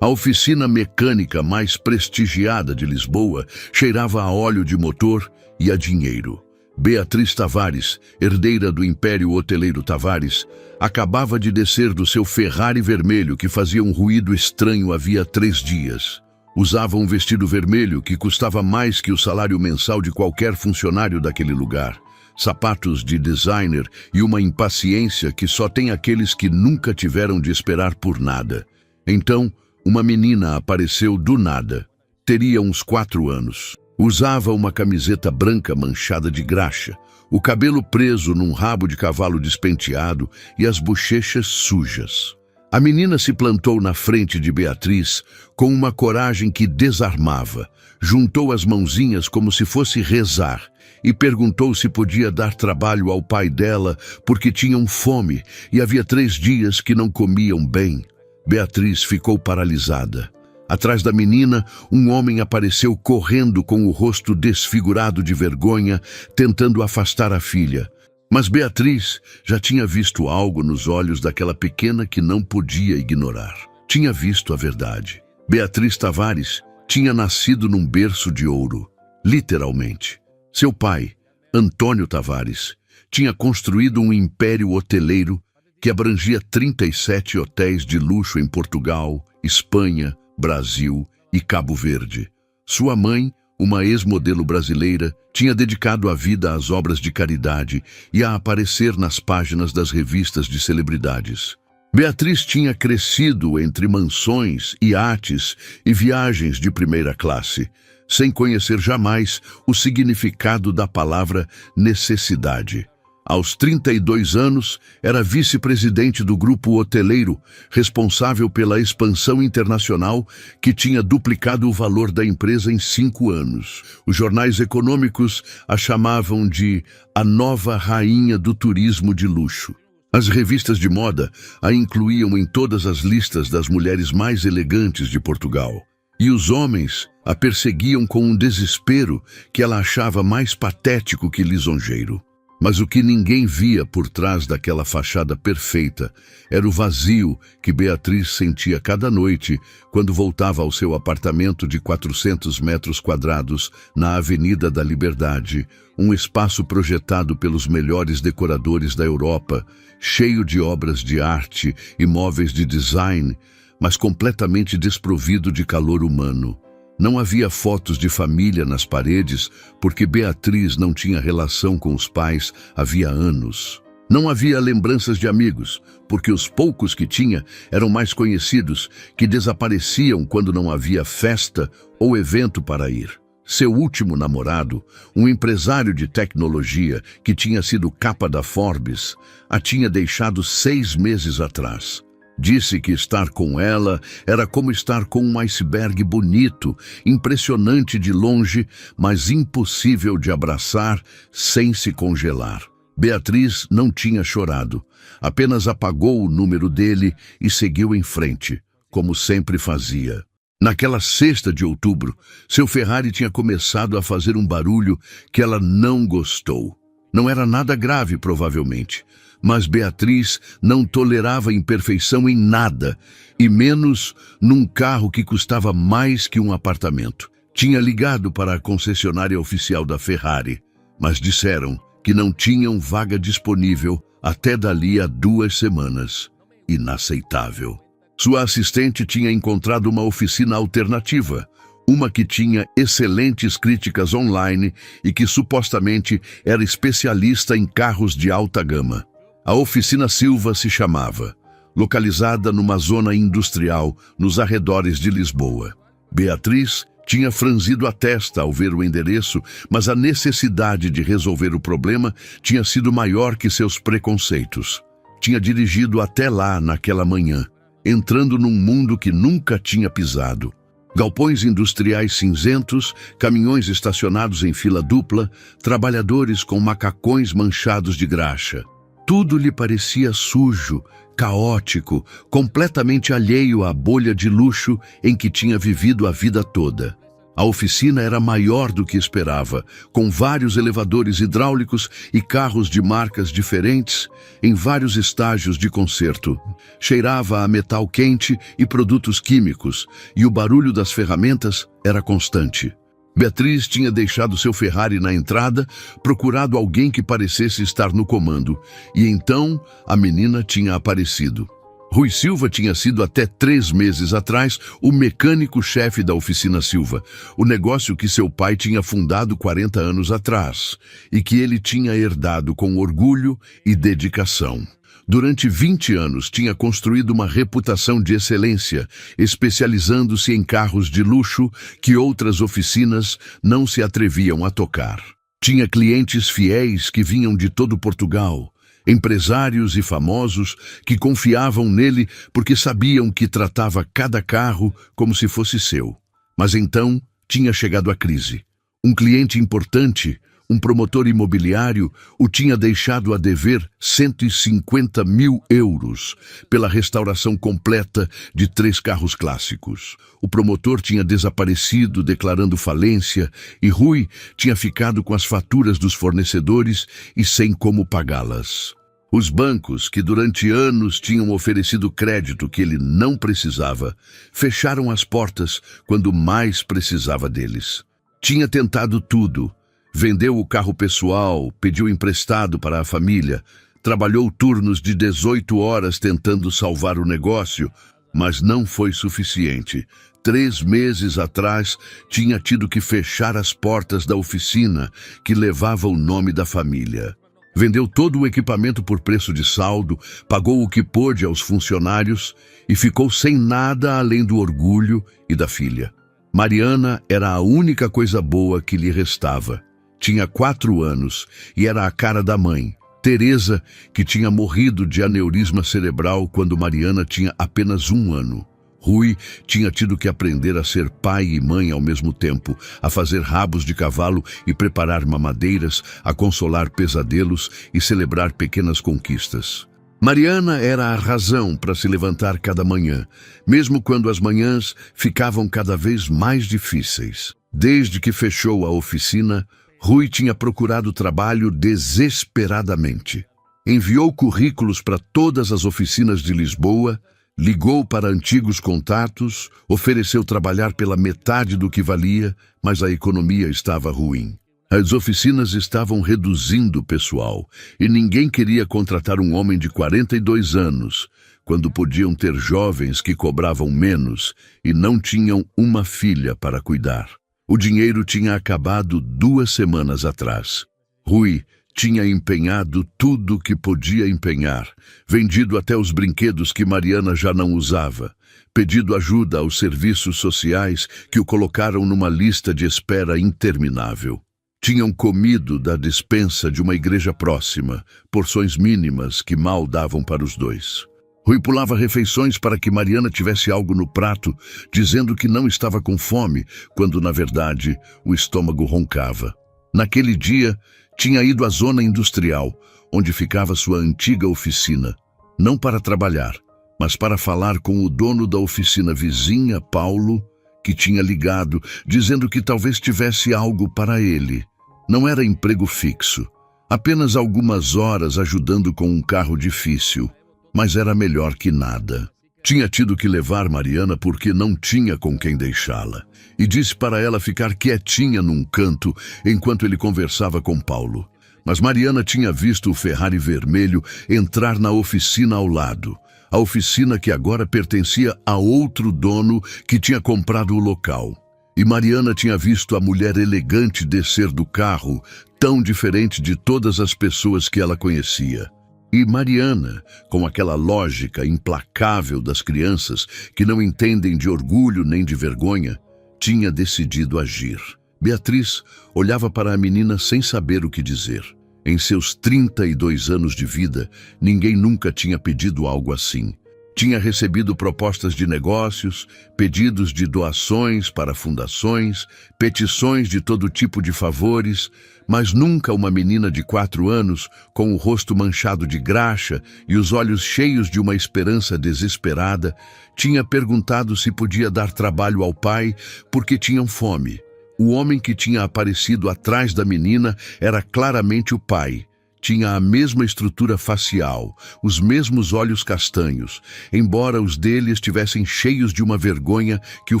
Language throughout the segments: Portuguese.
A oficina mecânica mais prestigiada de Lisboa cheirava a óleo de motor e a dinheiro. Beatriz Tavares, herdeira do Império Hoteleiro Tavares, acabava de descer do seu Ferrari vermelho que fazia um ruído estranho havia 3 dias. Usava um vestido vermelho que custava mais que o salário mensal de qualquer funcionário daquele lugar. Sapatos de designer e uma impaciência que só tem aqueles que nunca tiveram de esperar por nada. Então, uma menina apareceu do nada. Teria uns 4 anos. Usava uma camiseta branca manchada de graxa, o cabelo preso num rabo de cavalo despenteado e as bochechas sujas. A menina se plantou na frente de Beatriz com uma coragem que desarmava. Juntou as mãozinhas como se fosse rezar e perguntou se podia dar trabalho ao pai dela porque tinham fome e havia 3 dias que não comiam bem. Beatriz ficou paralisada. Atrás da menina, um homem apareceu correndo com o rosto desfigurado de vergonha, tentando afastar a filha. Mas Beatriz já tinha visto algo nos olhos daquela pequena que não podia ignorar. Tinha visto a verdade. Beatriz Tavares tinha nascido num berço de ouro, literalmente. Seu pai, Antônio Tavares, tinha construído um império hoteleiro que abrangia 37 hotéis de luxo em Portugal, Espanha, Brasil e Cabo Verde. Sua mãe, uma ex-modelo brasileira, tinha dedicado a vida às obras de caridade e a aparecer nas páginas das revistas de celebridades. Beatriz tinha crescido entre mansões, iates e viagens de primeira classe, sem conhecer jamais o significado da palavra necessidade. Aos 32 anos, era vice-presidente do grupo hoteleiro, responsável pela expansão internacional que tinha duplicado o valor da empresa em 5 anos. Os jornais econômicos a chamavam de a nova rainha do turismo de luxo. As revistas de moda a incluíam em todas as listas das mulheres mais elegantes de Portugal. E os homens a perseguiam com um desespero que ela achava mais patético que lisonjeiro. Mas o que ninguém via por trás daquela fachada perfeita era o vazio que Beatriz sentia cada noite quando voltava ao seu apartamento de 400 metros quadrados na Avenida da Liberdade, um espaço projetado pelos melhores decoradores da Europa, cheio de obras de arte e móveis de design, mas completamente desprovido de calor humano. Não havia fotos de família nas paredes, porque Beatriz não tinha relação com os pais havia anos. Não havia lembranças de amigos, porque os poucos que tinha eram mais conhecidos, que desapareciam quando não havia festa ou evento para ir. Seu último namorado, um empresário de tecnologia que tinha sido capa da Forbes, a tinha deixado 6 meses atrás. Disse que estar com ela era como estar com um iceberg bonito, impressionante de longe, mas impossível de abraçar sem se congelar. Beatriz não tinha chorado, apenas apagou o número dele e seguiu em frente, como sempre fazia. Naquela 6ª de outubro, seu Ferrari tinha começado a fazer um barulho que ela não gostou. Não era nada grave, provavelmente. Mas Beatriz não tolerava imperfeição em nada, e menos num carro que custava mais que um apartamento. Tinha ligado para a concessionária oficial da Ferrari, mas disseram que não tinham vaga disponível até dali a 2 semanas. Inaceitável. Sua assistente tinha encontrado uma oficina alternativa, uma que tinha excelentes críticas online e que supostamente era especialista em carros de alta gama. A oficina Silva se chamava, localizada numa zona industrial nos arredores de Lisboa. Beatriz tinha franzido a testa ao ver o endereço, mas a necessidade de resolver o problema tinha sido maior que seus preconceitos. Tinha dirigido até lá naquela manhã, entrando num mundo que nunca tinha pisado. Galpões industriais cinzentos, caminhões estacionados em fila dupla, trabalhadores com macacões manchados de graxa. Tudo lhe parecia sujo, caótico, completamente alheio à bolha de luxo em que tinha vivido a vida toda. A oficina era maior do que esperava, com vários elevadores hidráulicos e carros de marcas diferentes em vários estágios de conserto. Cheirava a metal quente e produtos químicos, e o barulho das ferramentas era constante. Beatriz tinha deixado seu Ferrari na entrada, procurado alguém que parecesse estar no comando, e então a menina tinha aparecido. Rui Silva tinha sido até 3 meses atrás o mecânico-chefe da oficina Silva, o negócio que seu pai tinha fundado 40 anos atrás e que ele tinha herdado com orgulho e dedicação. Durante 20 anos tinha construído uma reputação de excelência, especializando-se em carros de luxo que outras oficinas não se atreviam a tocar. Tinha clientes fiéis que vinham de todo Portugal, empresários e famosos que confiavam nele porque sabiam que tratava cada carro como se fosse seu. Mas então tinha chegado a crise. Um cliente importante, um promotor imobiliário, o tinha deixado a dever 150 mil euros pela restauração completa de 3 carros clássicos. O promotor tinha desaparecido, declarando falência, e Rui tinha ficado com as faturas dos fornecedores e sem como pagá-las. Os bancos, que durante anos tinham oferecido crédito que ele não precisava, fecharam as portas quando mais precisava deles. Tinha tentado tudo. Vendeu o carro pessoal, pediu emprestado para a família, trabalhou turnos de 18 horas tentando salvar o negócio, mas não foi suficiente. 3 meses atrás, tinha tido que fechar as portas da oficina que levava o nome da família. Vendeu todo o equipamento por preço de saldo, pagou o que pôde aos funcionários e ficou sem nada além do orgulho e da filha. Mariana era a única coisa boa que lhe restava. Tinha 4 anos e era a cara da mãe, Teresa, que tinha morrido de aneurisma cerebral quando Mariana tinha apenas 1 ano. Rui tinha tido que aprender a ser pai e mãe ao mesmo tempo, a fazer rabos de cavalo e preparar mamadeiras, a consolar pesadelos e celebrar pequenas conquistas. Mariana era a razão para se levantar cada manhã, mesmo quando as manhãs ficavam cada vez mais difíceis. Desde que fechou a oficina, Rui tinha procurado trabalho desesperadamente. Enviou currículos para todas as oficinas de Lisboa, ligou para antigos contatos, ofereceu trabalhar pela metade do que valia, mas a economia estava ruim. As oficinas estavam reduzindo o pessoal e ninguém queria contratar um homem de 42 anos, quando podiam ter jovens que cobravam menos e não tinham uma filha para cuidar. O dinheiro tinha acabado 2 semanas atrás. Rui tinha empenhado tudo que podia empenhar, vendido até os brinquedos que Mariana já não usava, pedido ajuda aos serviços sociais que o colocaram numa lista de espera interminável. Tinham comido da despensa de uma igreja próxima, porções mínimas que mal davam para os 2. Rui pulava refeições para que Mariana tivesse algo no prato, dizendo que não estava com fome, quando, na verdade, o estômago roncava. Naquele dia, tinha ido à zona industrial, onde ficava sua antiga oficina, não para trabalhar, mas para falar com o dono da oficina vizinha, Paulo, que tinha ligado, dizendo que talvez tivesse algo para ele. Não era emprego fixo, apenas algumas horas ajudando com um carro difícil, mas era melhor que nada. Tinha tido que levar Mariana porque não tinha com quem deixá-la, e disse para ela ficar quietinha num canto enquanto ele conversava com Paulo. Mas Mariana tinha visto o Ferrari vermelho entrar na oficina ao lado, a oficina que agora pertencia a outro dono que tinha comprado o local. E Mariana tinha visto a mulher elegante descer do carro, tão diferente de todas as pessoas que ela conhecia. E Mariana, com aquela lógica implacável das crianças que não entendem de orgulho nem de vergonha, tinha decidido agir. Beatriz olhava para a menina sem saber o que dizer. Em seus 32 anos de vida, ninguém nunca tinha pedido algo assim. Tinha recebido propostas de negócios, pedidos de doações para fundações, petições de todo tipo de favores, mas nunca uma menina de 4 anos, com o rosto manchado de graxa e os olhos cheios de uma esperança desesperada, tinha perguntado se podia dar trabalho ao pai porque tinham fome. O homem que tinha aparecido atrás da menina era claramente o pai. Tinha a mesma estrutura facial, os mesmos olhos castanhos, embora os dele estivessem cheios de uma vergonha que o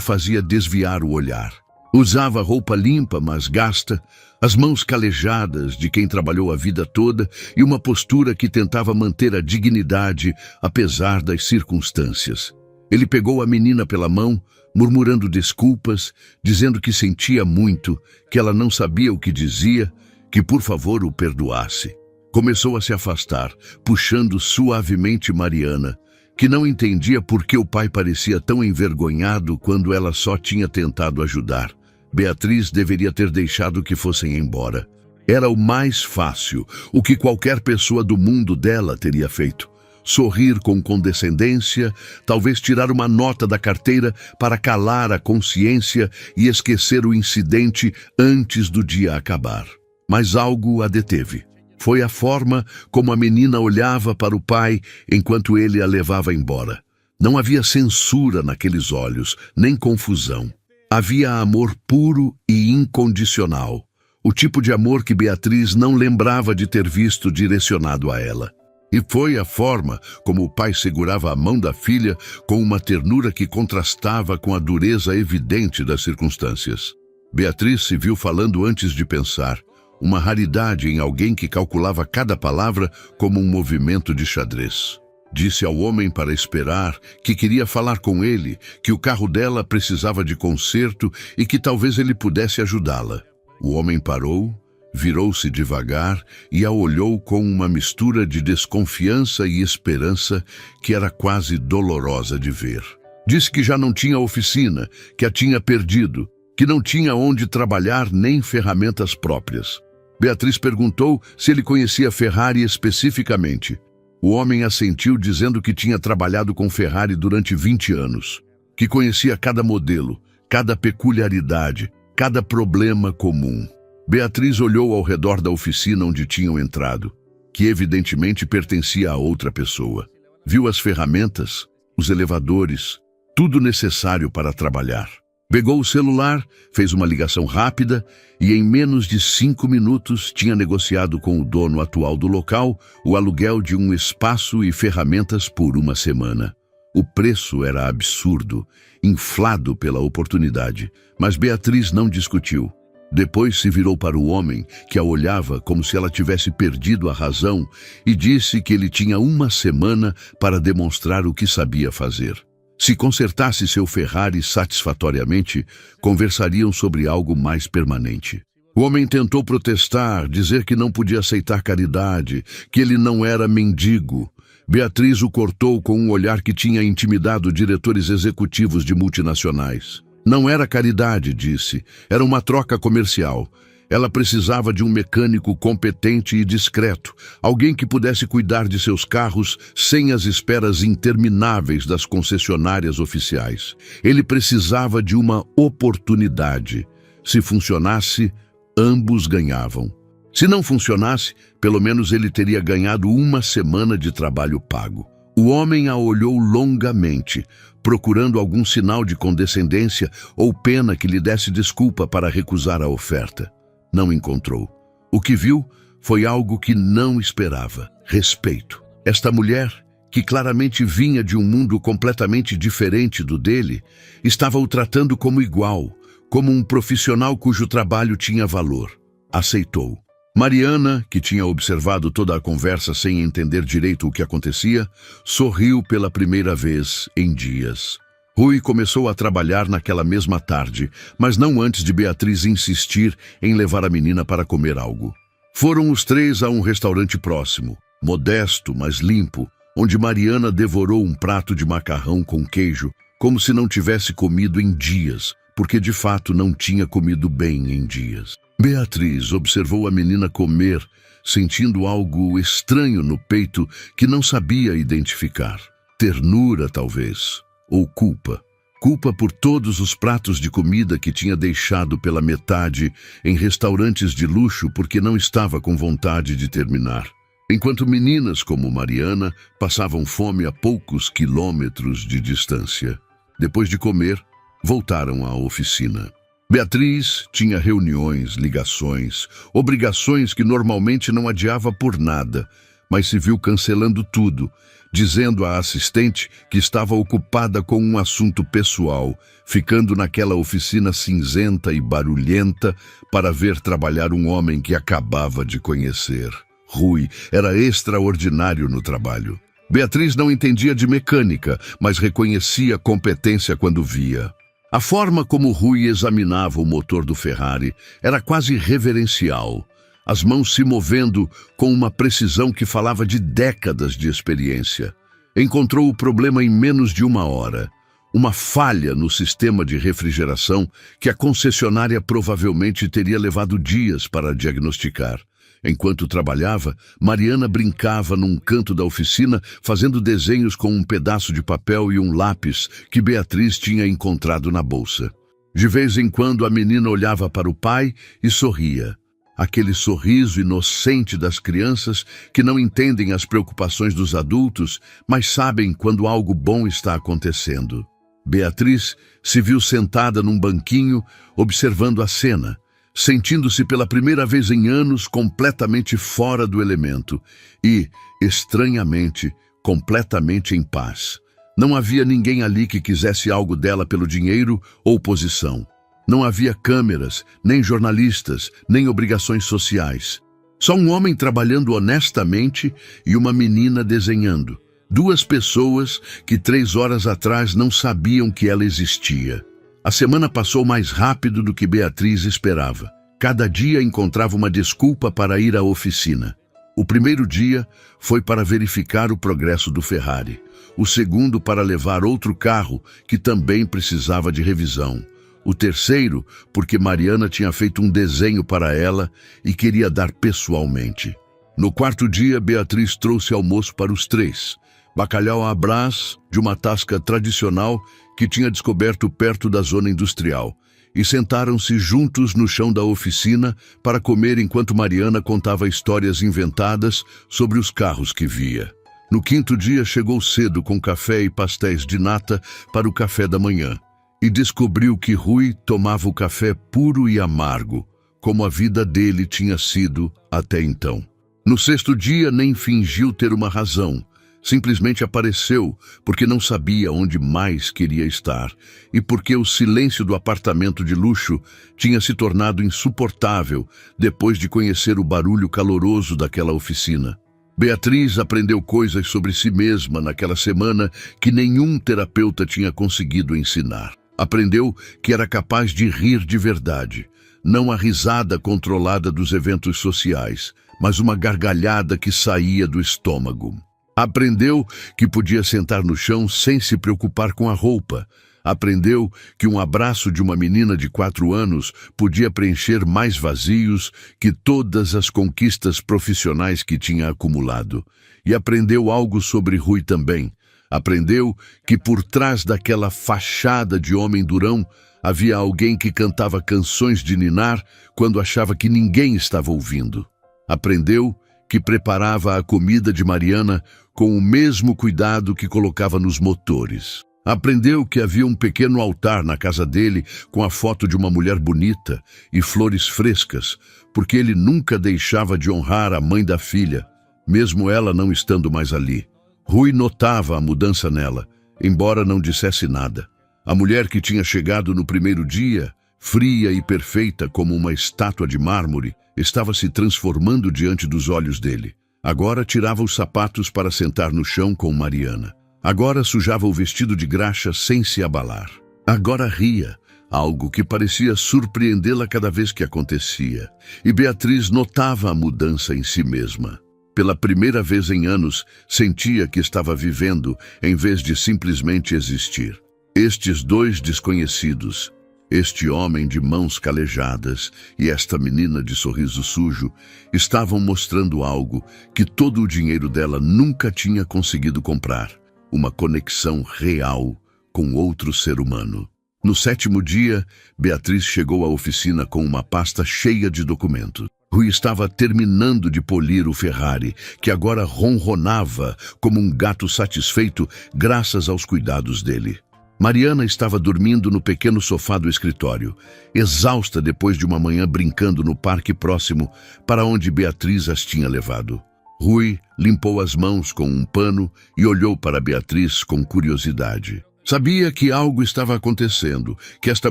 fazia desviar o olhar. Usava roupa limpa, mas gasta, as mãos calejadas de quem trabalhou a vida toda e uma postura que tentava manter a dignidade apesar das circunstâncias. Ele pegou a menina pela mão, murmurando desculpas, dizendo que sentia muito, que ela não sabia o que dizia, que por favor o perdoasse. Começou a se afastar, puxando suavemente Mariana, que não entendia por que o pai parecia tão envergonhado quando ela só tinha tentado ajudar. Beatriz deveria ter deixado que fossem embora. Era o mais fácil, o que qualquer pessoa do mundo dela teria feito. Sorrir com condescendência, talvez tirar uma nota da carteira para calar a consciência e esquecer o incidente antes do dia acabar. Mas algo a deteve. Foi a forma como a menina olhava para o pai enquanto ele a levava embora. Não havia censura naqueles olhos, nem confusão. Havia amor puro e incondicional. O tipo de amor que Beatriz não lembrava de ter visto direcionado a ela. E foi a forma como o pai segurava a mão da filha com uma ternura que contrastava com a dureza evidente das circunstâncias. Beatriz se viu falando antes de pensar. Uma raridade em alguém que calculava cada palavra como um movimento de xadrez. Disse ao homem para esperar, que queria falar com ele, que o carro dela precisava de conserto e que talvez ele pudesse ajudá-la. O homem parou, virou-se devagar e a olhou com uma mistura de desconfiança e esperança que era quase dolorosa de ver. Disse que já não tinha oficina, que a tinha perdido, que não tinha onde trabalhar nem ferramentas próprias. Beatriz perguntou se ele conhecia Ferrari especificamente. O homem assentiu dizendo que tinha trabalhado com Ferrari durante 20 anos, que conhecia cada modelo, cada peculiaridade, cada problema comum. Beatriz olhou ao redor da oficina onde tinham entrado, que evidentemente pertencia a outra pessoa. Viu as ferramentas, os elevadores, tudo necessário para trabalhar. Pegou o celular, fez uma ligação rápida e em menos de 5 minutos tinha negociado com o dono atual do local o aluguel de um espaço e ferramentas por uma semana. O preço era absurdo, inflado pela oportunidade, mas Beatriz não discutiu. Depois se virou para o homem, que a olhava como se ela tivesse perdido a razão, e disse que ele tinha uma semana para demonstrar o que sabia fazer. Se consertasse seu Ferrari satisfatoriamente, conversariam sobre algo mais permanente. O homem tentou protestar, dizer que não podia aceitar caridade, que ele não era mendigo. Beatriz o cortou com um olhar que tinha intimidado diretores executivos de multinacionais. Não era caridade, disse, era uma troca comercial. Ela precisava de um mecânico competente e discreto, alguém que pudesse cuidar de seus carros sem as esperas intermináveis das concessionárias oficiais. Ele precisava de uma oportunidade. Se funcionasse, ambos ganhavam. Se não funcionasse, pelo menos ele teria ganhado uma semana de trabalho pago. O homem a olhou longamente, procurando algum sinal de condescendência ou pena que lhe desse desculpa para recusar a oferta. Não encontrou. O que viu foi algo que não esperava: respeito. Esta mulher, que claramente vinha de um mundo completamente diferente do dele, estava o tratando como igual, como um profissional cujo trabalho tinha valor. Aceitou. Mariana, que tinha observado toda a conversa sem entender direito o que acontecia, sorriu pela primeira vez em dias. Rui começou a trabalhar naquela mesma tarde, mas não antes de Beatriz insistir em levar a menina para comer algo. Foram os três a um restaurante próximo, modesto, mas limpo, onde Mariana devorou um prato de macarrão com queijo, como se não tivesse comido em dias, porque de fato não tinha comido bem em dias. Beatriz observou a menina comer, sentindo algo estranho no peito que não sabia identificar. Ternura, talvez. Ou culpa. Culpa por todos os pratos de comida que tinha deixado pela metade em restaurantes de luxo porque não estava com vontade de terminar. Enquanto meninas como Mariana passavam fome a poucos quilômetros de distância. Depois de comer, voltaram à oficina. Beatriz tinha reuniões, ligações, obrigações que normalmente não adiava por nada, mas se viu cancelando tudo, dizendo à assistente que estava ocupada com um assunto pessoal, ficando naquela oficina cinzenta e barulhenta para ver trabalhar um homem que acabava de conhecer. Rui era extraordinário no trabalho. Beatriz não entendia de mecânica, mas reconhecia competência quando via. A forma como Rui examinava o motor do Ferrari era quase reverencial, as mãos se movendo com uma precisão que falava de décadas de experiência. Encontrou o problema em menos de 1 hora. Uma falha no sistema de refrigeração que a concessionária provavelmente teria levado dias para diagnosticar. Enquanto trabalhava, Mariana brincava num canto da oficina, fazendo desenhos com um pedaço de papel e um lápis que Beatriz tinha encontrado na bolsa. De vez em quando, a menina olhava para o pai e sorria. Aquele sorriso inocente das crianças que não entendem as preocupações dos adultos, mas sabem quando algo bom está acontecendo. Beatriz se viu sentada num banquinho, observando a cena, sentindo-se pela primeira vez em anos completamente fora do elemento e, estranhamente, completamente em paz. Não havia ninguém ali que quisesse algo dela pelo dinheiro ou posição. Não havia câmeras, nem jornalistas, nem obrigações sociais. Só um homem trabalhando honestamente e uma menina desenhando. 2 pessoas que 3 horas atrás não sabiam que ela existia. A semana passou mais rápido do que Beatriz esperava. Cada dia encontrava uma desculpa para ir à oficina. O primeiro dia foi para verificar o progresso do Ferrari. O segundo para levar outro carro que também precisava de revisão. O terceiro porque Mariana tinha feito um desenho para ela e queria dar pessoalmente. No 4º dia, Beatriz trouxe almoço para os 3. Bacalhau à Brás, de uma tasca tradicional que tinha descoberto perto da zona industrial, e sentaram-se juntos no chão da oficina para comer enquanto Mariana contava histórias inventadas sobre os carros que via. No 5º dia chegou cedo com café e pastéis de nata para o café da manhã, e descobriu que Rui tomava o café puro e amargo, como a vida dele tinha sido até então. No 6º dia nem fingiu ter uma razão. Simplesmente apareceu porque não sabia onde mais queria estar e porque o silêncio do apartamento de luxo tinha se tornado insuportável depois de conhecer o barulho caloroso daquela oficina. Beatriz aprendeu coisas sobre si mesma naquela semana que nenhum terapeuta tinha conseguido ensinar. Aprendeu que era capaz de rir de verdade, não a risada controlada dos eventos sociais, mas uma gargalhada que saía do estômago. Aprendeu que podia sentar no chão sem se preocupar com a roupa. Aprendeu que um abraço de uma menina de 4 anos podia preencher mais vazios que todas as conquistas profissionais que tinha acumulado. E aprendeu algo sobre Rui também. Aprendeu que por trás daquela fachada de homem durão havia alguém que cantava canções de ninar quando achava que ninguém estava ouvindo. Aprendeu que preparava a comida de Mariana com o mesmo cuidado que colocava nos motores. Aprendeu que havia um pequeno altar na casa dele com a foto de uma mulher bonita e flores frescas, porque ele nunca deixava de honrar a mãe da filha, mesmo ela não estando mais ali. Rui notava a mudança nela, embora não dissesse nada. A mulher que tinha chegado no primeiro dia, fria e perfeita como uma estátua de mármore, estava se transformando diante dos olhos dele. Agora tirava os sapatos para sentar no chão com Mariana. Agora sujava o vestido de graxa sem se abalar. Agora ria, algo que parecia surpreendê-la cada vez que acontecia. E Beatriz notava a mudança em si mesma. Pela primeira vez em anos, sentia que estava vivendo em vez de simplesmente existir. Estes 2 desconhecidos, este homem de mãos calejadas e esta menina de sorriso sujo, estavam mostrando algo que todo o dinheiro dela nunca tinha conseguido comprar. Uma conexão real com outro ser humano. No 7º dia, Beatriz chegou à oficina com uma pasta cheia de documentos. Rui estava terminando de polir o Ferrari, que agora ronronava como um gato satisfeito graças aos cuidados dele. Mariana estava dormindo no pequeno sofá do escritório, exausta depois de uma manhã brincando no parque próximo para onde Beatriz as tinha levado. Rui limpou as mãos com um pano e olhou para Beatriz com curiosidade. Sabia que algo estava acontecendo, que esta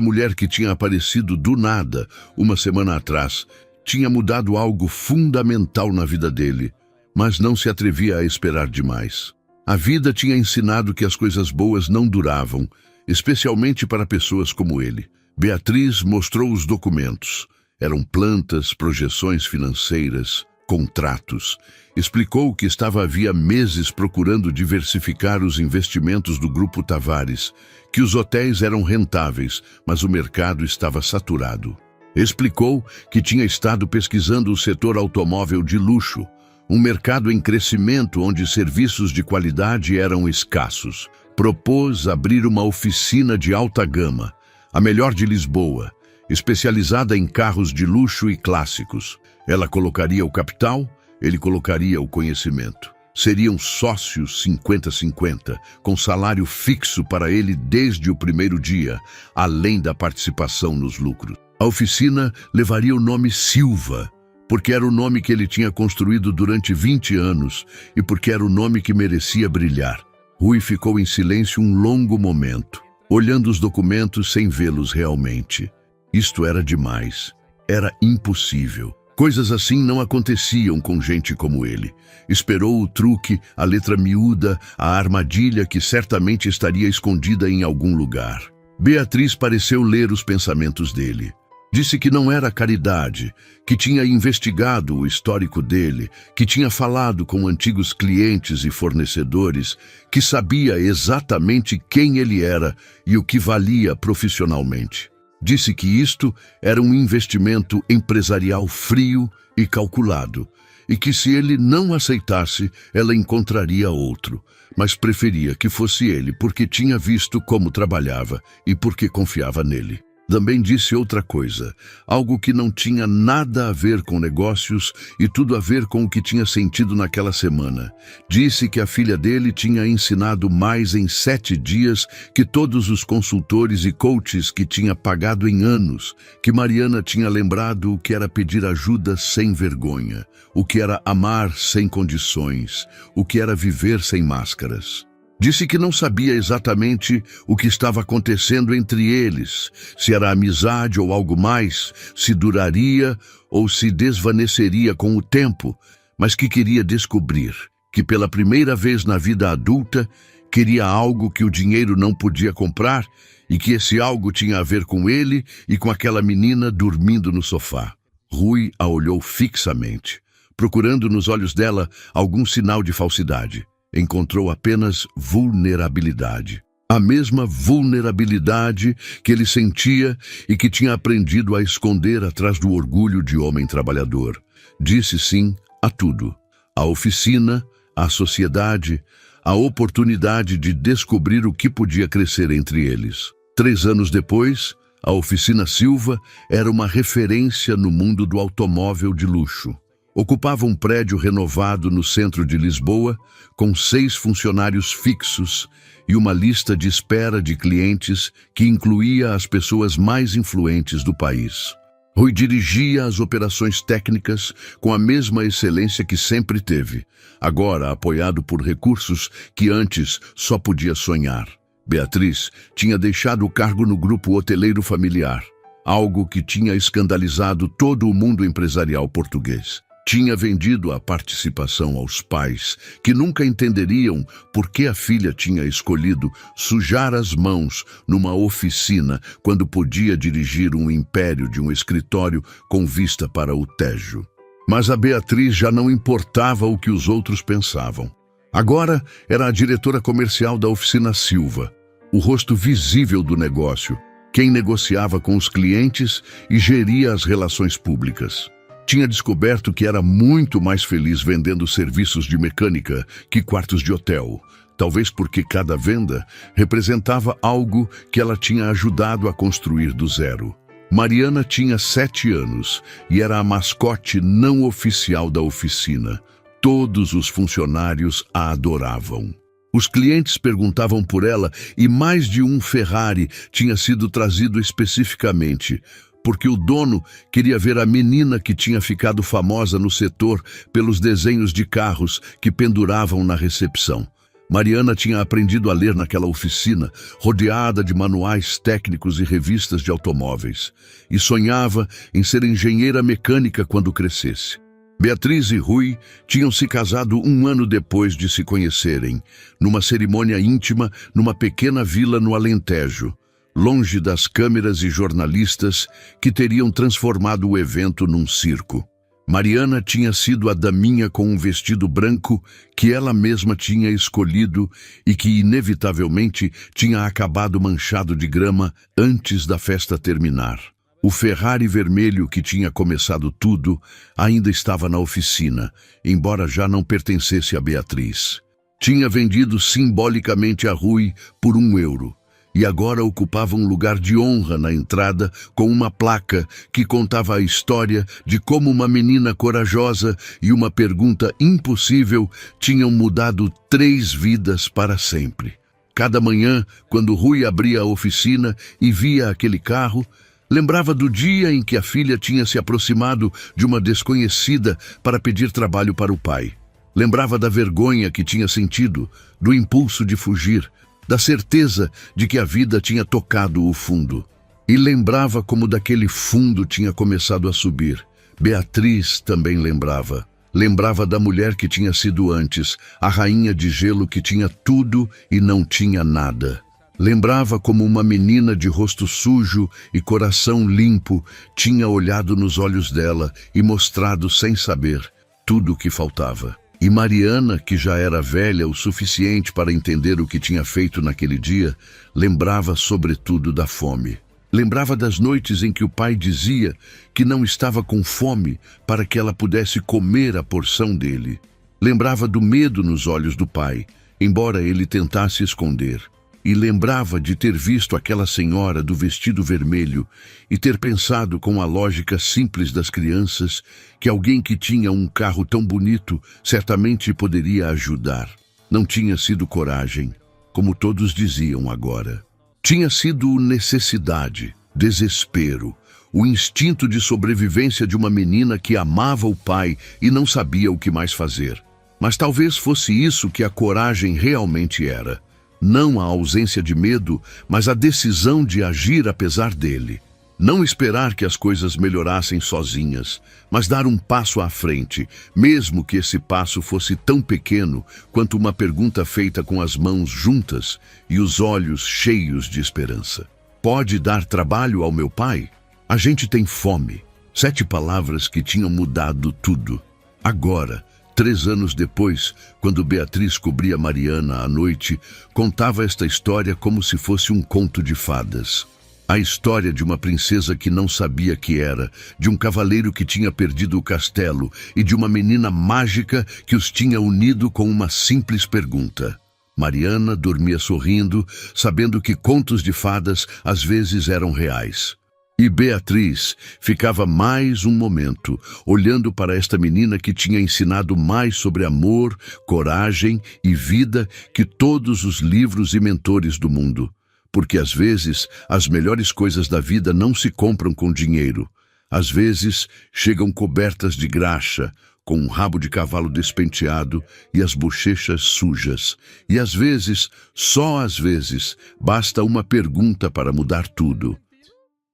mulher que tinha aparecido do nada, uma semana atrás, tinha mudado algo fundamental na vida dele, mas não se atrevia a esperar demais. A vida tinha ensinado que as coisas boas não duravam, especialmente para pessoas como ele. Beatriz mostrou os documentos. Eram plantas, projeções financeiras, contratos. Explicou que estava havia meses procurando diversificar os investimentos do Grupo Tavares, que os hotéis eram rentáveis, mas o mercado estava saturado. Explicou que tinha estado pesquisando o setor automóvel de luxo, um mercado em crescimento onde serviços de qualidade eram escassos. Propôs abrir uma oficina de alta gama, a melhor de Lisboa, especializada em carros de luxo e clássicos. Ela colocaria o capital, ele colocaria o conhecimento. Seriam sócios 50-50, com salário fixo para ele desde o primeiro dia, além da participação nos lucros. A oficina levaria o nome Silva, porque era o nome que ele tinha construído durante 20 anos e porque era o nome que merecia brilhar. Rui ficou em silêncio um longo momento, olhando os documentos sem vê-los realmente. Isto era demais. Era impossível. Coisas assim não aconteciam com gente como ele. Esperou o truque, a letra miúda, a armadilha que certamente estaria escondida em algum lugar. Beatriz pareceu ler os pensamentos dele. Disse que não era caridade, que tinha investigado o histórico dele, que tinha falado com antigos clientes e fornecedores, que sabia exatamente quem ele era e o que valia profissionalmente. Disse que isto era um investimento empresarial frio e calculado, e que se ele não aceitasse, ela encontraria outro, mas preferia que fosse ele porque tinha visto como trabalhava e porque confiava nele. Também disse outra coisa, algo que não tinha nada a ver com negócios e tudo a ver com o que tinha sentido naquela semana. Disse que a filha dele tinha ensinado mais em 7 dias que todos os consultores e coaches que tinha pagado em anos, que Mariana tinha lembrado o que era pedir ajuda sem vergonha, o que era amar sem condições, o que era viver sem máscaras. Disse que não sabia exatamente o que estava acontecendo entre eles, se era amizade ou algo mais, se duraria ou se desvaneceria com o tempo, mas que queria descobrir, que pela primeira vez na vida adulta, queria algo que o dinheiro não podia comprar e que esse algo tinha a ver com ele e com aquela menina dormindo no sofá. Rui a olhou fixamente, procurando nos olhos dela algum sinal de falsidade. Encontrou apenas vulnerabilidade. A mesma vulnerabilidade que ele sentia e que tinha aprendido a esconder atrás do orgulho de homem trabalhador. Disse sim a tudo. A oficina, a sociedade, a oportunidade de descobrir o que podia crescer entre eles. 3 anos depois, a oficina Silva era uma referência no mundo do automóvel de luxo. Ocupava um prédio renovado no centro de Lisboa, com 6 funcionários fixos e uma lista de espera de clientes que incluía as pessoas mais influentes do país. Rui dirigia as operações técnicas com a mesma excelência que sempre teve, agora apoiado por recursos que antes só podia sonhar. Beatriz tinha deixado o cargo no grupo hoteleiro familiar, algo que tinha escandalizado todo o mundo empresarial português. Tinha vendido a participação aos pais, que nunca entenderiam por que a filha tinha escolhido sujar as mãos numa oficina quando podia dirigir um império de um escritório com vista para o Tejo. Mas a Beatriz já não importava o que os outros pensavam. Agora era a diretora comercial da oficina Silva, o rosto visível do negócio, quem negociava com os clientes e geria as relações públicas. Tinha descoberto que era muito mais feliz vendendo serviços de mecânica que quartos de hotel, talvez porque cada venda representava algo que ela tinha ajudado a construir do zero. Mariana tinha 7 anos e era a mascote não oficial da oficina. Todos os funcionários a adoravam. Os clientes perguntavam por ela e mais de um Ferrari tinha sido trazido especificamente, porque o dono queria ver a menina que tinha ficado famosa no setor pelos desenhos de carros que penduravam na recepção. Mariana tinha aprendido a ler naquela oficina, rodeada de manuais técnicos e revistas de automóveis, e sonhava em ser engenheira mecânica quando crescesse. Beatriz e Rui tinham se casado um ano depois de se conhecerem, numa cerimônia íntima numa pequena vila no Alentejo, longe das câmeras e jornalistas que teriam transformado o evento num circo. Mariana tinha sido a daminha com um vestido branco que ela mesma tinha escolhido e que, inevitavelmente, tinha acabado manchado de grama antes da festa terminar. O Ferrari vermelho que tinha começado tudo ainda estava na oficina, embora já não pertencesse a Beatriz. Tinha vendido simbolicamente a Rui por €1 e agora ocupava um lugar de honra na entrada com uma placa que contava a história de como uma menina corajosa e uma pergunta impossível tinham mudado 3 vidas para sempre. Cada manhã, quando Rui abria a oficina e via aquele carro, lembrava do dia em que a filha tinha se aproximado de uma desconhecida para pedir trabalho para o pai. Lembrava da vergonha que tinha sentido, do impulso de fugir, da certeza de que a vida tinha tocado o fundo. E lembrava como daquele fundo tinha começado a subir. Beatriz também lembrava. Lembrava da mulher que tinha sido antes, a rainha de gelo que tinha tudo e não tinha nada. Lembrava como uma menina de rosto sujo e coração limpo tinha olhado nos olhos dela e mostrado sem saber tudo o que faltava. E Mariana, que já era velha o suficiente para entender o que tinha feito naquele dia, lembrava sobretudo da fome. Lembrava das noites em que o pai dizia que não estava com fome para que ela pudesse comer a porção dele. Lembrava do medo nos olhos do pai, embora ele tentasse esconder. E lembrava de ter visto aquela senhora do vestido vermelho e ter pensado com a lógica simples das crianças que alguém que tinha um carro tão bonito certamente poderia ajudar. Não tinha sido coragem, como todos diziam agora. Tinha sido necessidade, desespero, o instinto de sobrevivência de uma menina que amava o pai e não sabia o que mais fazer. Mas talvez fosse isso que a coragem realmente era. Não a ausência de medo, mas a decisão de agir apesar dele. Não esperar que as coisas melhorassem sozinhas, mas dar um passo à frente, mesmo que esse passo fosse tão pequeno quanto uma pergunta feita com as mãos juntas e os olhos cheios de esperança. Pode dar trabalho ao meu pai? A gente tem fome. 7 palavras que tinham mudado tudo. Agora, 3 anos depois, quando Beatriz cobria Mariana à noite, contava esta história como se fosse um conto de fadas. A história de uma princesa que não sabia que era, de um cavaleiro que tinha perdido o castelo e de uma menina mágica que os tinha unido com uma simples pergunta. Mariana dormia sorrindo, sabendo que contos de fadas às vezes eram reais. E Beatriz ficava mais um momento, olhando para esta menina que tinha ensinado mais sobre amor, coragem e vida que todos os livros e mentores do mundo. Porque às vezes as melhores coisas da vida não se compram com dinheiro. Às vezes chegam cobertas de graxa, com um rabo de cavalo despenteado e as bochechas sujas. E às vezes, só às vezes, basta uma pergunta para mudar tudo.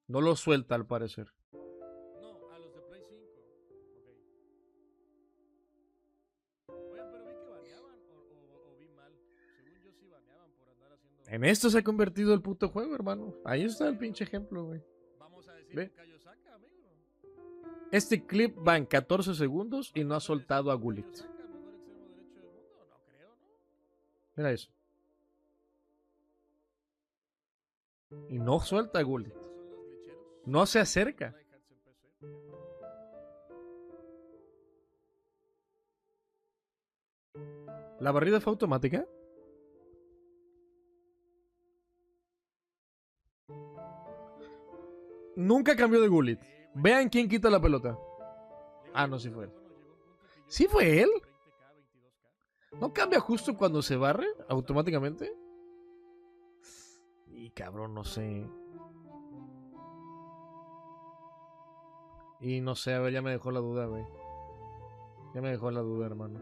No lo suelta al parecer. No, a los de Play 5. Ok. Oigan, pero vi que baneaban o vi mal. Según yo sí baneaban por andar haciendo... En esto se ha convertido el puto juego, hermano. Ahí está el pinche ejemplo, güey. Vamos a decir Ve. Kayosaka, amigo. Este clip va en 14 segundos y no ha soltado a Gullit. Kayosaka, mejor extremo derecho del mundo. No creo, ¿no? Mira eso. Y no suelta a Gullit. ¿Estos son los glitcheros? No se acerca. Diehards en PC. ¿La barrida fue automática? Nunca cambió de Gullit. Vean quién quita la pelota. Ah, no, sí fue él. ¿Sí fue él? 20K, 22K. ¿No cambia justo cuando se barre automáticamente? Y cabrón, no sé. Y no sé, a ver, ya me dejó la duda, güey. Ya me dejó la duda, hermano.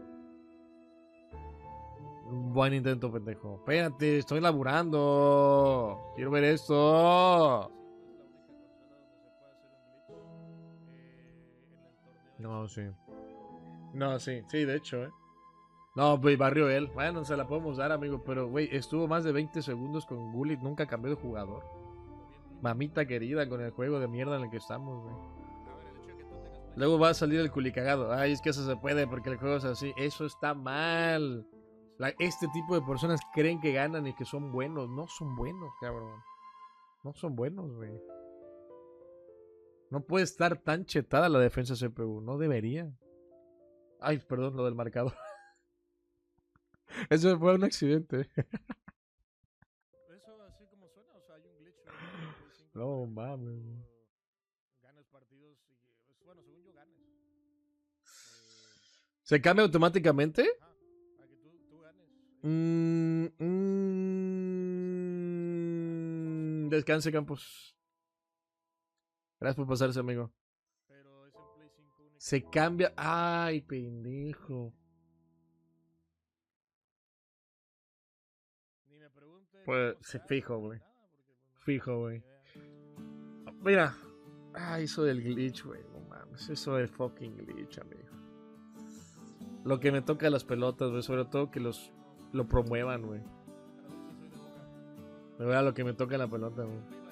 Un buen intento, pendejo. Espérate, estoy laburando. Quiero ver esto. No, sí. No, sí, sí, de hecho, No, güey, barrio él. Bueno, se la podemos dar, amigo. Pero, güey, estuvo más de 20 segundos con Gullit. Nunca cambió de jugador. Mamita querida con el juego de mierda en el que estamos, güey. Luego va a salir el culicagado. Ay, es que eso se puede porque el juego es así. Eso está mal. Este tipo de personas creen que ganan y que son buenos. No son buenos, cabrón. No son buenos, güey. No puede estar tan chetada la defensa CPU. No debería. Ay, perdón, lo del marcador. Eso fue un accidente. Eso así como suena, o sea, hay un glitch. No mames. Ganas partidos y, bueno, según yo ganes. ¿Se cambia automáticamente? A que tú ganes. Descanse, Campos. Gracias por pasarse, amigo. Pero es en Play 5 único. Se cambia. Ay, pendejo. Ni me pregunte. Pues se fijo, güey. Fijo, güey. Mira. Ah, eso del glitch, güey. No mames. Eso del fucking glitch, amigo. Lo que me toca las pelotas, güey. Sobre todo que lo promuevan, güey. De verdad, lo que me toca la pelota, güey.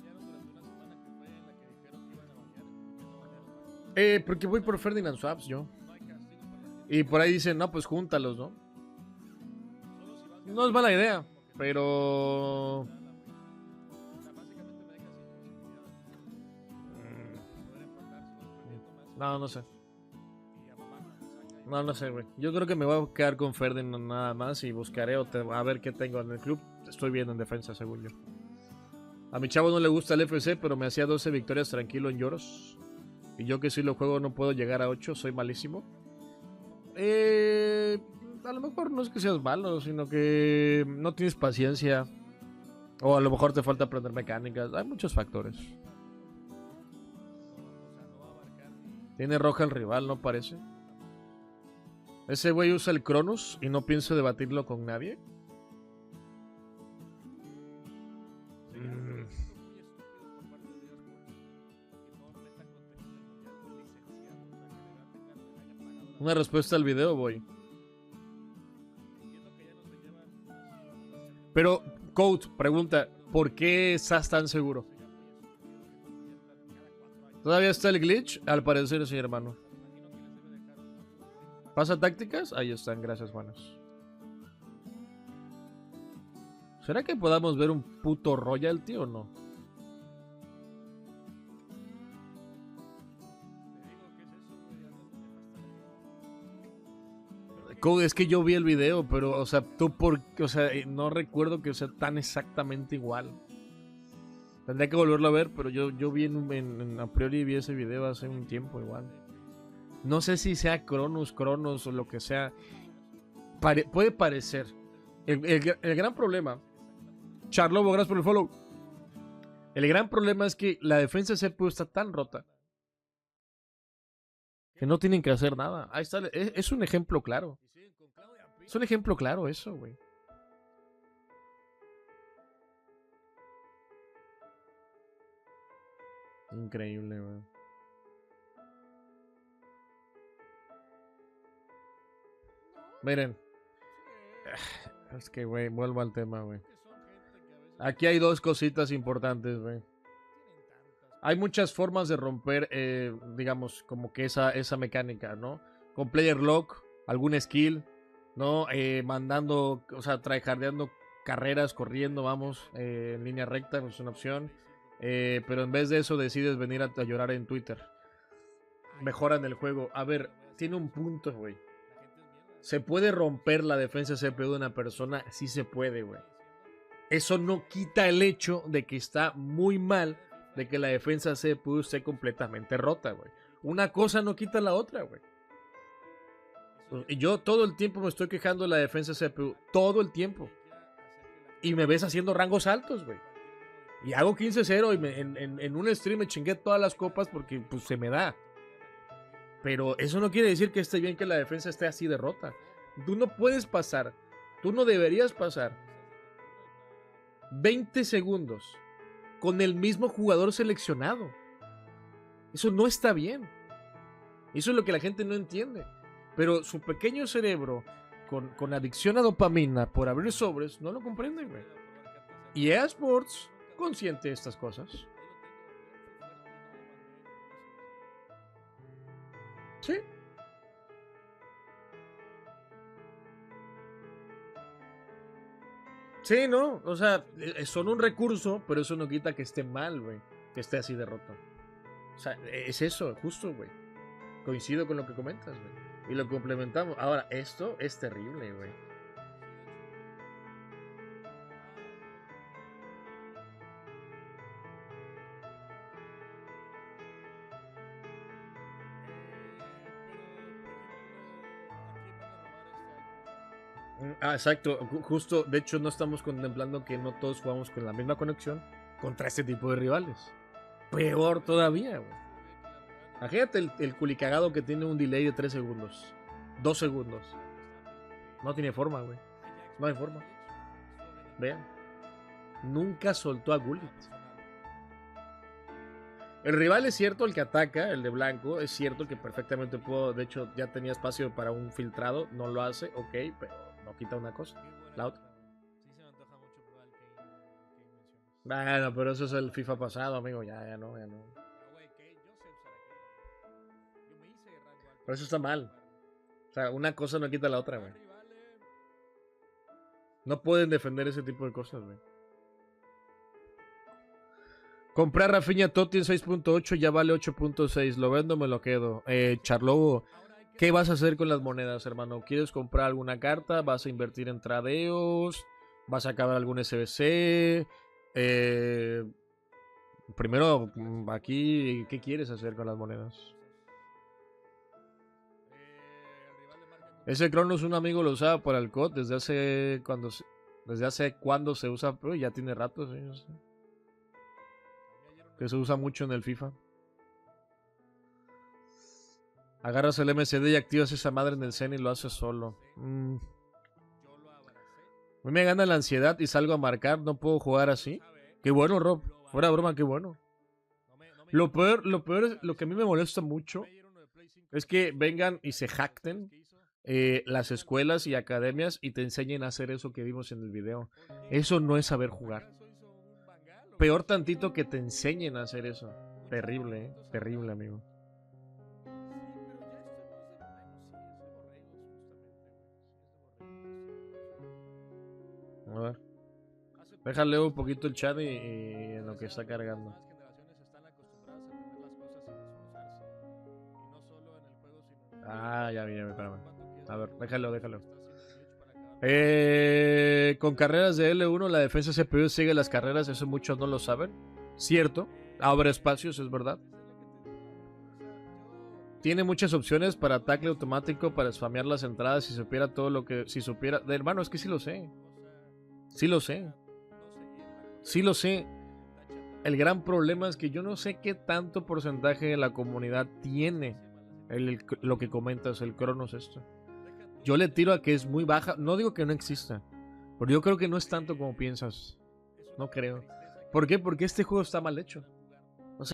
Porque voy por Ferdinand Swaps, yo. Y por ahí dicen, no, pues júntalos, ¿no? No es mala idea, pero... No, no sé. No, no sé, güey. Yo creo que me voy a quedar con Ferdinand nada más y buscaré a ver qué tengo en el club. Estoy bien en defensa, según yo. A mi chavo no le gusta el FC, pero me hacía 12 victorias tranquilo en Lloros. Y yo que sí lo juego no puedo llegar a 8, soy malísimo. A lo mejor no es que seas malo, sino que no tienes paciencia. O a lo mejor te falta aprender mecánicas. Hay muchos factores. Tiene roja el rival, ¿no parece? Ese güey usa el Cronus y no pienso debatirlo con nadie. Una respuesta al video, voy. Pero, Coach, pregunta, ¿por qué estás tan seguro? ¿Todavía está el glitch? Al parecer, sí, hermano. ¿Pasa tácticas? Ahí están, gracias, Juanes. ¿Será que podamos ver un puto royalty o no? Es que yo vi el video, pero, o sea, no recuerdo que sea tan exactamente igual. Tendría que volverlo a ver, pero yo vi a priori vi ese video hace un tiempo igual. No sé si sea Cronus o lo que sea. Puede parecer. El gran problema. Charlobo, gracias por el follow. El gran problema es que la defensa CPU está tan rota que no tienen que hacer nada. Ahí está. Es un ejemplo claro. Es un ejemplo claro eso, güey. Increíble, güey. Miren. Es que, güey, vuelvo al tema, güey. Aquí hay dos cositas importantes, güey. Hay muchas formas de romper, digamos, como que esa mecánica, ¿no? Con player lock, algún skill, ¿no? Mandando, o sea, tryhardeando carreras, corriendo, vamos, en línea recta, es una opción. Pero en vez de eso decides venir a llorar en Twitter. Mejoran el juego. A ver, tiene un punto, güey. ¿Se puede romper la defensa CPU de una persona? Sí se puede, güey. Eso no quita el hecho de que está muy mal de que la defensa CPU esté completamente rota, güey. Una cosa no quita la otra, güey. Y yo todo el tiempo me estoy quejando de la defensa CPU. Todo el tiempo. Y me ves haciendo rangos altos, güey. Y hago 15-0 y en un stream me chingué todas las copas porque pues se me da. Pero eso no quiere decir que esté bien que la defensa esté así de rota. Tú no puedes pasar, tú no deberías pasar 20 segundos con el mismo jugador seleccionado. Eso no está bien. Eso es lo que la gente no entiende. Pero su pequeño cerebro, con adicción a dopamina por abrir sobres, no lo comprenden, güey. Y EA Sports consciente de estas cosas. Sí. Sí, ¿no? O sea, son un recurso, pero eso no quita que esté mal, güey. Que esté así de roto. O sea, es eso, justo, güey. Coincido con lo que comentas, güey. Y lo complementamos. Ahora, esto es terrible, güey. Ah, exacto, justo, de hecho no estamos contemplando que no todos jugamos con la misma conexión contra este tipo de rivales. Peor todavía, güey. Imagínate el culicagado que tiene un delay de 3 segundos, 2 segundos. No tiene forma, güey. No hay forma. Vean. Nunca soltó a Gullit. El rival es cierto, el que ataca, el de blanco, es cierto que perfectamente puedo, de hecho ya tenía espacio para un filtrado, no lo hace, ok, pero no quita una cosa, la otra. Sí se me antoja mucho probar el Kane mencionas. Bueno, pero eso es el FIFA pasado, amigo, ya no. Pero güey, Kane, yo sé usar a Kane. Yo me hice rango alto. Pero eso está mal. O sea, una cosa no quita la otra, güey. No pueden defender ese tipo de cosas, güey. Comprar Rafinha Totti en 6.8 ya vale 8.6. Lo vendo, me lo quedo. Charlobo, ¿qué vas a hacer con las monedas, hermano? ¿Quieres comprar alguna carta? ¿Vas a invertir en tradeos? ¿Vas a acabar algún SBC? Primero, aquí, ¿qué quieres hacer con las monedas? Ese Cronos, un amigo lo usaba para el COD desde hace cuando se usa, pero ya tiene rato, sí, no sé. Que se usa mucho en el FIFA. Agarras el MCD y activas esa madre en el Zen y lo haces solo. A mí me gana la ansiedad y salgo a marcar. No puedo jugar así. Qué bueno, Rob. Fuera de broma, qué bueno. Lo peor, lo que a mí me molesta mucho es que vengan y se jacten las escuelas y academias y te enseñen a hacer eso que vimos en el video. Eso no es saber jugar. Peor tantito que te enseñen a hacer eso. Terrible, terrible, amigo. A ver. Déjale un poquito el chat y en lo que está cargando. Ah, ya vi, espérame. A ver, déjalo. Con carreras de L1 la defensa CPU sigue las carreras, eso muchos no lo saben. Cierto, abre espacios, es verdad. Tiene muchas opciones para tackle automático, para spamear las entradas. Si supiera todo lo que... Si supiera... Hermano, es que sí lo sé. Sí lo sé. El gran problema es que yo no sé qué tanto porcentaje de la comunidad tiene lo que comentas, el Cronos esto. Yo le tiro a que es muy baja. No digo que no exista, pero yo creo que no es tanto como piensas. No creo. ¿Por qué? Porque este juego está mal hecho.